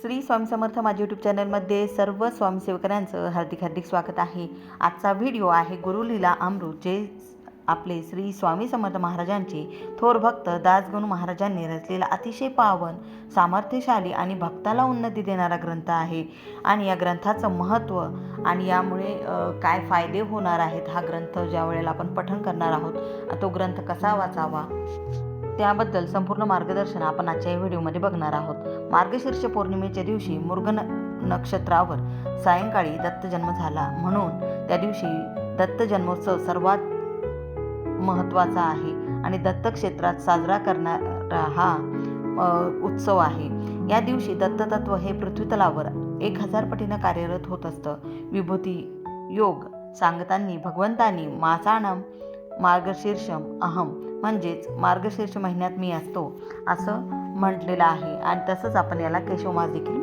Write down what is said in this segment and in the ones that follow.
श्री स्वामी समर्थ माझ्या यूट्यूब चॅनलमध्ये सर्व स्वामीसेवकांचं हार्दिक हार्दिक स्वागत आहे। आजचा व्हिडिओ आहे गुरुलीला अमृत, जे आपले श्री स्वामी समर्थ महाराजांचे थोर भक्त दासगणू महाराजांनी रचलेला अतिशय पावन, सामर्थ्यशाली आणि भक्ताला उन्नती देणारा ग्रंथ आहे। आणि या ग्रंथाचं महत्त्व आणि यामुळे काय फायदे होणार आहेत, हा ग्रंथ ज्या वेळेला आपण पठण करणार आहोत, तो ग्रंथ कसा वाचावा त्याबद्दल संपूर्ण मार्गदर्शन आपण आजच्या या व्हिडिओमध्ये बघणार आहोत। मार्गशीर्ष पौर्णिमेच्या दिवशी मृग नक्षत्रावर सायंकाळी दत्त जन्म झाला, म्हणून त्या दिवशी दत्त जन्मोत्सव सर्वात महत्त्वाचा आहे आणि दत्त क्षेत्रात साजरा करणारा हा उत्सव आहे। या दिवशी दत्ततत्व हे पृथ्वीतलावर 1000 पटीनं कार्यरत होत असतं। विभूती योग सांगताना भगवंतांनी मासाणम मार्गशीर्षम अहम, म्हणजेच मार्गशीर्ष महिन्यात मी असतो असं म्हटलेलं आहे। आणि तसंच आपण याला केशवमास देखील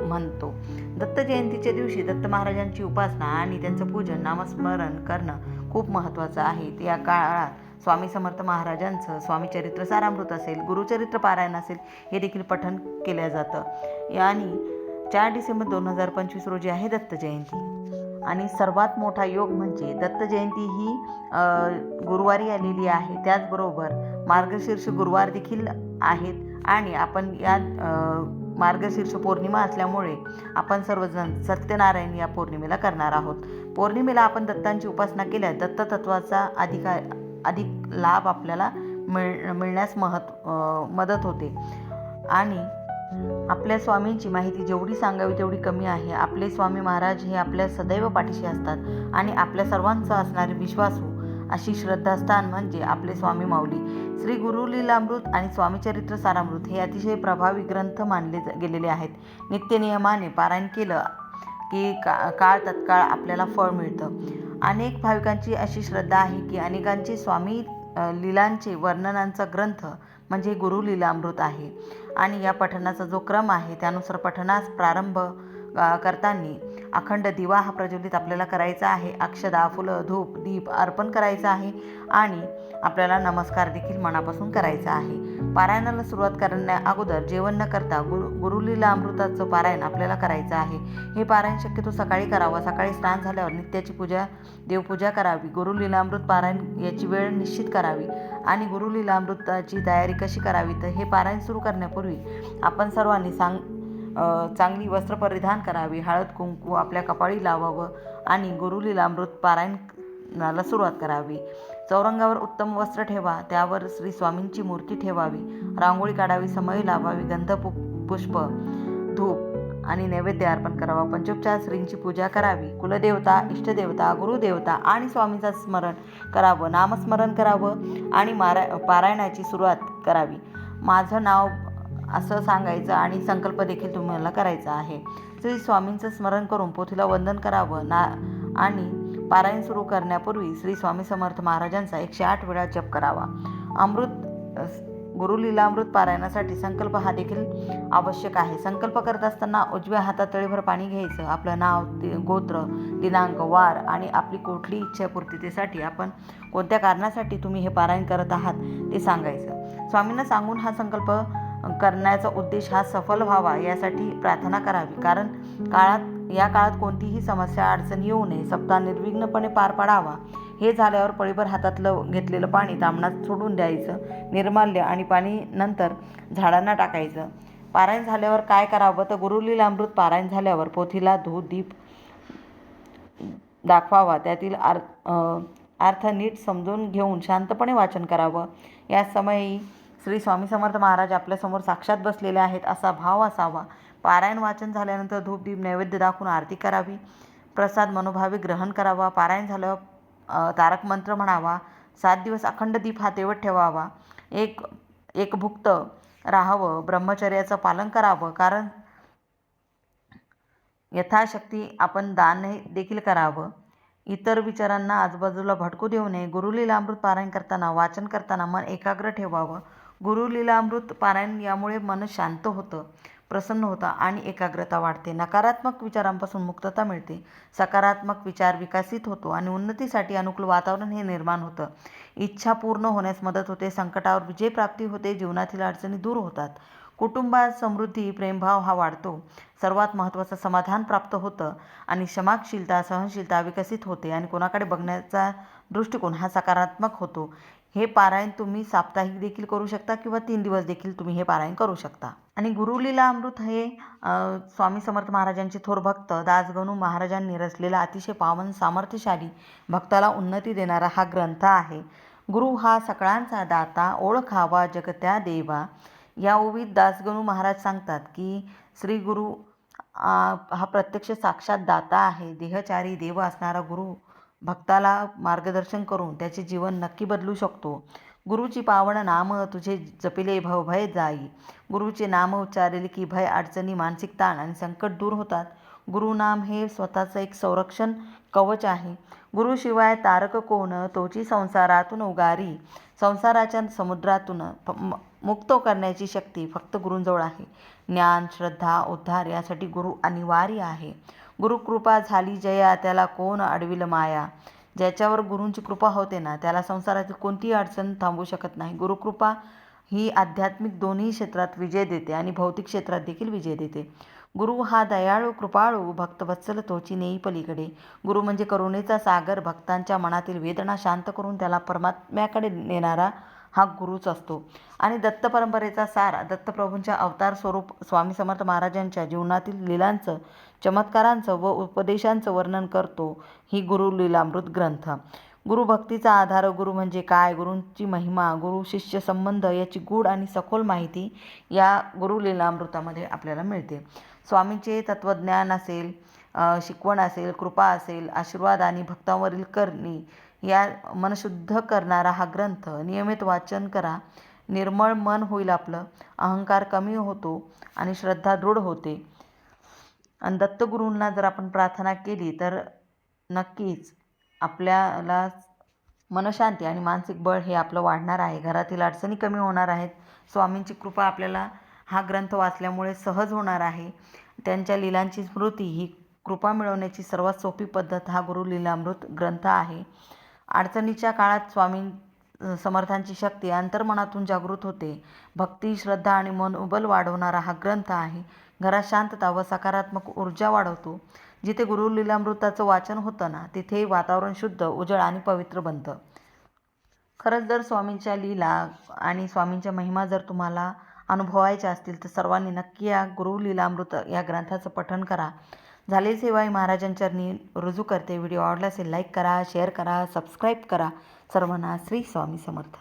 म्हणतो। दत्त जयंतीच्या दिवशी दत्त महाराजांची उपासना आणि त्यांचं पूजन, नामस्मरण करणं खूप महत्त्वाचं आहे। या काळात स्वामी समर्थ महाराजांचं स्वामी चरित्र सारामृत असेल, गुरुचरित्र पारायण असेल, हे देखील पठण केलं जातं। आणि 4 डिसेंबर 2025 रोजी आहे दत्त जयंती। आणि सर्वात मोठा योग म्हणजे दत्त जयंती ही गुरुवारी आलेली आहे। त्याचबरोबर मार्गशीर्ष गुरुवार देखील आहेत आणि आपण या मार्गशीर्ष पौर्णिमा असल्यामुळे आपण सर्वजण सत्यनारायण या पौर्णिमेला करणार आहोत। पौर्णिमेला आपण दत्तांची उपासना केल्यास दत्ततत्वाचा अधिक लाभ आपल्याला मिळण्यास मदत होते। आणि आपल्या स्वामींची माहिती जेवढी सांगावी तेवढी कमी आहे। आपले स्वामी महाराज हे आपल्या सदैव पाठीशी असतात आणि आपल्या सर्वांचा असणारे विश्वासू अशी श्रद्धास्थान म्हणजे आपले स्वामी माऊली। श्री गुरुलीलामृत आणि स्वामी चरित्र सारामृत हे अतिशय प्रभावी ग्रंथ मानले गेलेले आहेत। नित्यनियमाने पारायण केलं की काळ तत्काळ आपल्याला फळ मिळतं। अनेक भाविकांची अशी श्रद्धा आहे की अनेकांचे स्वामी लीलांचे वर्णनांचा ग्रंथ म्हणजे गुरुलीलामृत आहे। आणि या पठणाचा जो क्रम आहे त्यानुसार पठणास प्रारंभ करताना अखंड दिवा हा प्रज्वलित आपल्याला करायचा आहे। अक्षदा, फुलं, धूप, दीप अर्पण करायचं आहे आणि आपल्याला नमस्कार देखील मनापासून करायचा आहे। पारायणाला सुरुवात करण्या अगोदर जेवण न करता गुरुलीला अमृताचं पारायण आपल्याला करायचं आहे। हे पारायण शक्यतो सकाळी करावं। सकाळी स्नान झाल्यावर नित्याची पूजा, देवपूजा करावी। गुरुलीलामृत पारायण याची वेळ निश्चित करावी आणि गुरुलीलामृताची तयारी कशी करावी, तर हे पारायण सुरू करण्यापूर्वी आपण सर्वांनी चांगली वस्त्र परिधान करावी, हळद कुंकू आपल्या कपाळी लावावं आणि गुरुलीलामृत पारायणाला सुरुवात करावी। चौरंगावर उत्तम वस्त्र ठेवा, त्यावर श्री स्वामींची मूर्ती ठेवावी, रांगोळी काढावी, समई लावावी, गंध पुष्प, धूप आणि नैवेद्य अर्पण करावा। पंचोपचार श्रींची पूजा करावी। कुलदेवता, इष्टदेवता, गुरुदेवता आणि स्वामींचं स्मरण करावं, नामस्मरण करावं आणि पारायणाची सुरुवात करावी। माझं नाव असं सांगायचं आणि संकल्प देखील तुम्हाला करायचा आहे। श्री स्वामींचं स्मरण करून पोथीला वंदन करावं आणि पारायण सुरू करण्यापूर्वी श्री स्वामी समर्थ महाराजांचा 108 वेळा जप करावा। गुरुलीलामृत पारायणासाठी संकल्प हा देखील आवश्यक आहे। संकल्प करत असताना उजव्या हातात तळीभर पाणी घ्यायचं। आपलं नाव, गोत्र, दिनांक, वार आणि आपली कुठली इच्छापूर्तीसाठी आपण कोणत्या कारणासाठी तुम्ही हे पारायण करत आहात ते सांगायचं। स्वामींना सांगून हा संकल्प करण्याचा उद्देश हा सफल व्हावा यासाठी प्रार्थना करावी। कारण या काळात कोणतीही समस्या अडचण येऊ नये, सप्ताह निर्विघ्नपणे पार पाडावा। हे झाल्यावर पळीभर हातातलं घेतलेलं पाणी तांबणात सोडून द्यायचं। निर्माल्य आणि पाणी नंतर झाडांना टाकायचं। पारायण झाल्यावर काय करावं, तर गुरुलीलामृत पारायण झाल्यावर पोथीला धूप दीप दाखवावा। त्यातील अर्थ नीट समजून घेऊन शांतपणे वाचन करावं। या समयी श्री स्वामी समर्थ महाराज आपल्यासमोर साक्षात बसलेले आहेत असा भाव असावा। पारायण वाचन झाल्यानंतर धूप दीप नैवेद्य दाखवून आरती करावी। प्रसाद मनोभावे ग्रहण करावा। पारायण झाल्यावर तारक मंत्र म्हणावा। 7 दिवस अखंड दीप हा तेवत ठेवावा। एक भुक्त राहावं। ब्रह्मचर्याचं पालन करावं, कारण यथाशक्ती आपण दान देखील करावं। इतर विचारांना आजूबाजूला भटकू देऊ नये। गुरुलीलामृत पारायण करताना, वाचन करताना मन एकाग्र ठेवावं। गुरुलीलामृत पारायण यामुळे मन शांत होतं, प्रसन्न होतं आणि एकाग्रता वाढते। नकारात्मक विचारांपासून मुक्तता मिळते, सकारात्मक विचार विकसित होतो आणि उन्नतीसाठी अनुकूल वातावरण हे निर्माण होतं। इच्छा पूर्ण होण्यास मदत होते, संकटावर विजय प्राप्ती होते, जीवनातील अडचणी दूर होतात। कुटुंबात समृद्धी, प्रेमभाव हा वाढतो. सर्वात महत्त्वाचं समाधान प्राप्त होतं आणि क्षमाशीलता, सहनशीलता विकसित होते आणि कोणाकडे बघण्याचा दृष्टिकोन हा सकारात्मक होतो. हे पारायण तुम्ही साप्ताहिक देखील करू शकता किंवा 3 दिवस देखील तुम्ही हे पारायण करू शकता. आणि गुरुलीला अमृत हे स्वामी समर्थ महाराजांचे थोर भक्त दासगणू महाराजांनी रचलेला अतिशय पावन, सामर्थ्यशाली, भक्ताला उन्नती देणारा हा ग्रंथ आहे. गुरु हा सगळ्यांचा दाता, ओळखावा जगत्या देवा. या ओवीत दासगणू महाराज सांगतात की श्री गुरु हा प्रत्यक्ष साक्षात दाता आहे. देहचारी देव असणारा गुरु भक्ताला मार्गदर्शन करून त्याचे जीवन नक्की बदलू शकतो. गुरुची पावन नाम तुझे जपिले भवभय जाई. गुरुचे नाम उच्चारले की भय, अडचणी, मानसिक ताण आणि संकट दूर होतात. गुरुनाम हे स्वतःचं एक संरक्षण कवच आहे. गुरुशिवाय तारक कोण, तोची संसारातून उगारी. संसाराच्या समुद्रातून मुक्त करण्याची शक्ती फक्त गुरूंजवळ आहे. ज्ञान, श्रद्धा, उद्धार यासाठी गुरु अनिवार्य आहे. गुरुकृपा झाली जया, त्याला कोण अडविल माया. ज्याच्यावर गुरूंची कृपा होते ना, त्याला संसारातील कोणतीही अडचण थांबवू शकत नाही. गुरुकृपा ही आध्यात्मिक दोन्ही क्षेत्रात विजय देते आणि भौतिक क्षेत्रात देखील विजय देते. गुरु हा दयाळू, कृपाळू, भक्तवत्सल, तोची नेई पलीकडे. गुरु म्हणजे करुणेचा सागर, भक्तांच्या मनातील वेदना शांत करून त्याला परमात्म्याकडे नेणारा हा गुरुच असतो. आणि दत्त परंपरेचा सार, दत्तप्रभूंच्या अवतार स्वरूप स्वामी समर्थ महाराजांच्या जीवनातील लीलांचं, चमत्कारांचं व उपदेशांचं वर्णन करतो ही गुरु लीलामृत ग्रंथ. गुरुभक्तीचा आधार, गुरु म्हणजे काय, गुरूंची महिमा, गुरु शिष्य संबंध याची गूढ आणि सखोल माहिती या गुरु लीलामृतामध्ये आपल्याला मिळते. स्वामींचे तत्त्वज्ञान असेल, शिकवण असेल, कृपा असेल, आशीर्वाद आणि भक्तांवरील करणी या मनशुद्ध करणारा हा ग्रंथ नियमित वाचन करा. निर्मळ मन होईल आपलं, अहंकार कमी होतो आणि श्रद्धा दृढ होते. आणि दत्तगुरूंना जर आपण प्रार्थना केली तर नक्कीच आपल्याला मनशांती आणि मानसिक बळ हे आपलं वाढणार आहे. घरातील अडचणी कमी होणार आहेत. स्वामींची कृपा आपल्याला हा ग्रंथ वाचल्यामुळे सहज होणार आहे. त्यांच्या लीलांची स्मृती ही कृपा मिळवण्याची सर्वात सोपी पद्धत हा गुरु लीलामृत ग्रंथ आहे. अडचणीच्या काळात स्वामी समर्थांची शक्ती अंतर्मनातून जागृत होते. भक्ती, श्रद्धा आणि मनोबल वाढवणारा हा ग्रंथ आहे. घरात शांतता व सकारात्मक ऊर्जा वाढवतो. जिथे गुरु लीलामृताचं वाचन होतं ना, तिथे वातावरण शुद्ध, उजळ आणि पवित्र बनतं. खरंच जर स्वामींच्या लीला आणि स्वामींच्या महिमा जर तुम्हाला अनुभवायच्या असतील तर सर्वांनी नक्की या गुरु लीलामृत या ग्रंथाचं पठण करा. झाले सेवाई महाराजांच्या चरणी रुजू करते. व्हिडिओ आवडला असेल लाईक करा, शेअर करा, सबस्क्राईब करा. सर्वांना श्री स्वामी समर्थ.